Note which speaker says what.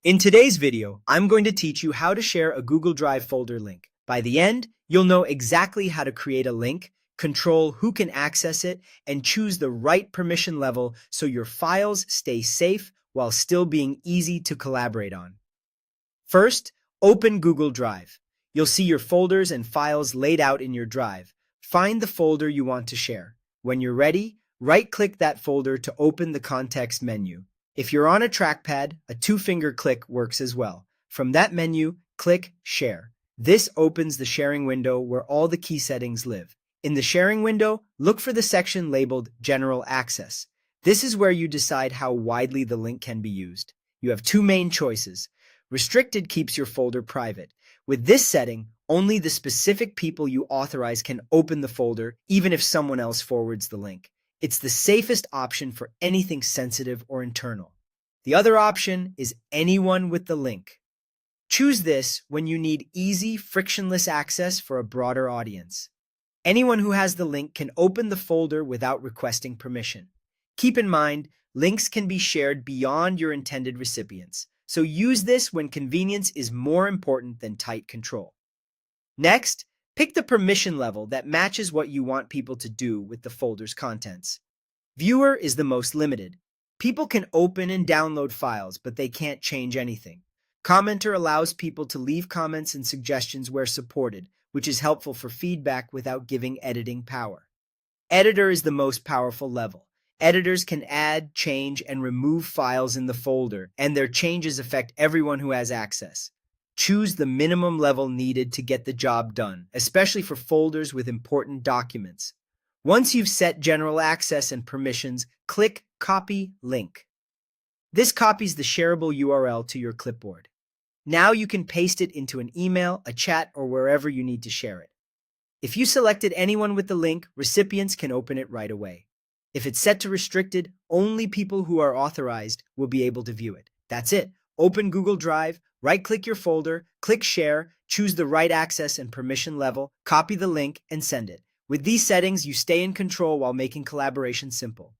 Speaker 1: In today's video, I'm going to teach you how to share a Google Drive folder link. By the end, you'll know exactly how to create a link, control who can access it, and choose the right permission level so your files stay safe while still being easy to collaborate on. First, open Google Drive. You'll see your folders and files laid out in your drive. Find the folder you want to share. When you're ready, right-click that folder to open the context menu. If you're on a trackpad, a two-finger click works as well. From that menu, click Share. This opens the sharing window where all the key settings live. In the sharing window, look for the section labeled General Access. This is where you decide how widely the link can be used. You have two main choices. Restricted keeps your folder private. With this setting, only the specific people you authorize can open the folder, even if someone else forwards the link. It's the safest option for anything sensitive or internal. The other option is anyone with the link. Choose this when you need easy, frictionless access for a broader audience. Anyone who has the link can open the folder without requesting permission. Keep in mind, links can be shared beyond your intended recipients, so use this when convenience is more important than tight control. Next, pick the permission level that matches what you want people to do with the folder's contents. Viewer is the most limited. People can open and download files, but they can't change anything. Commenter allows people to leave comments and suggestions where supported, which is helpful for feedback without giving editing power. Editor is the most powerful level. Editors can add, change, and remove files in the folder, and their changes affect everyone who has access. Choose the minimum level needed to get the job done, especially for folders with important documents. Once you've set general access and permissions, click Copy Link. This copies the shareable URL to your clipboard. Now you can paste it into an email, a chat, or wherever you need to share it. If you selected anyone with the link, recipients can open it right away. If it's set to restricted, only people who are authorized will be able to view it. That's it. Open Google Drive, right-click your folder, click Share, choose the right access and permission level, copy the link, and send it. With these settings, you stay in control while making collaboration simple.